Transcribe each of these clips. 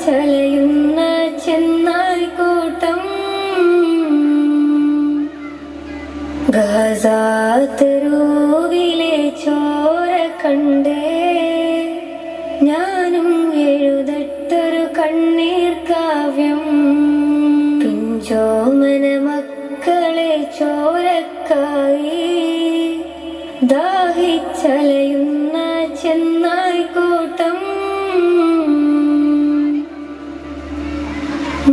ദാഹിച്ചലയുന്ന ചെന്നായ്ക്കൂട്ടം Gaza തെരുവിലെ ചോര കണ്ടേ ഞാനും എഴുതട്ടൊരു കണ്ണീർ കാവ്യം. പിഞ്ചോമന മക്കളെ ചോരക്കായി ദാഹിച്ചലയുന്ന ചെന്നായ്ക്കൂട്ടം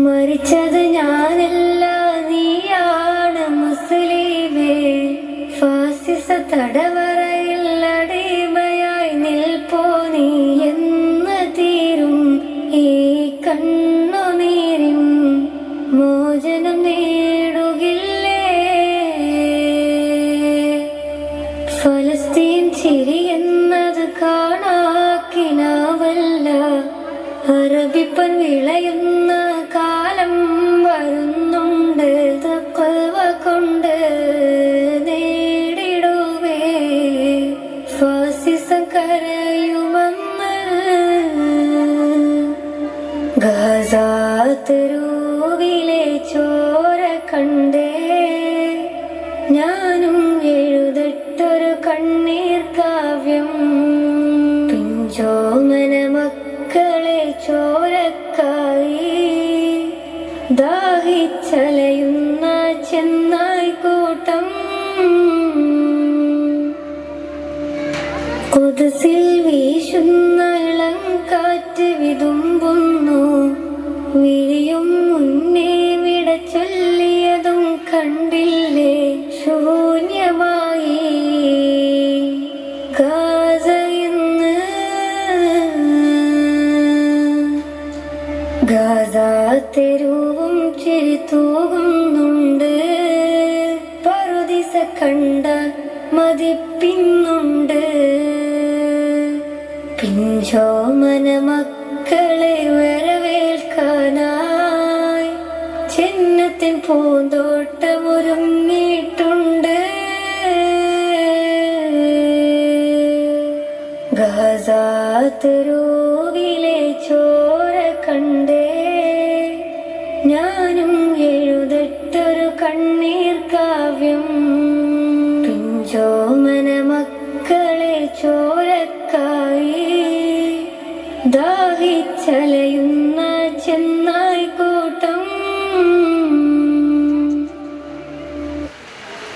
മരിച്ചത് ഞാനല്ല നീയാണ് മുസ്ലിമേ. ഫാസിസ തടവറയിൽ അടിമയായി നിൽപ്പോ നീ എന്ന് തീരും ഈ കണ്ണുനീരിൻ മോചനം നേടുകില്ലേ. ഫലസ്തീൻ ചിരി എന്നത് കാണാക്കിനാവല്ല. അറബിപ്പൻ വിളയുന്ന കാലം വരുന്നുണ്ട്. തഖ്വ കൊണ്ട് നേടിടുവേ ഫാസിസം കരയുമെന്ന്. ഗാസ തെരുവിലെ ചോര കണ്ടേ ഞാനും എഴുതട്ടൊരു കണ്ണീർ കാവ്യം. പിഞ്ചോമന മക്കളെ ചോരക്കായി ദാഹിച്ചലയുന്ന ചെന്നായ്ക്കൂട്ടം ഖുദ്സിൽ വീശുന്ന ഇളം കാറ്റ് വിതുമ്പുന്നു. വിരിയും മുന്നേ വിട ചൊല്ലിയതും കണ്ടില്ലേ ശൂന്യമായി ഗാസ ഇന്ന്. ഗാസ തെരുവും ചിരി തൂകുന്നുണ്ട്. പറുദിസ കണ്ട മതിപ്പിന്നുണ്ട്. പിഞ്ചോമന മക്കളെ വരവേൽക്കാനായി ചിഹ്നത്തിൻ പൂന്തോട്ടമൊരുങ്ങിയിട്ടുണ്ട്. ഗാസ തെരുവിലെ ചോര കണ്ടേ ഞാനും എഴുതട്ടൊരു കണ്ണീർ കാവ്യം. പിഞ്ചോമന മക്കളെ ചോരക്കായി ദാഹിച്ചലയുന്ന ചെന്ന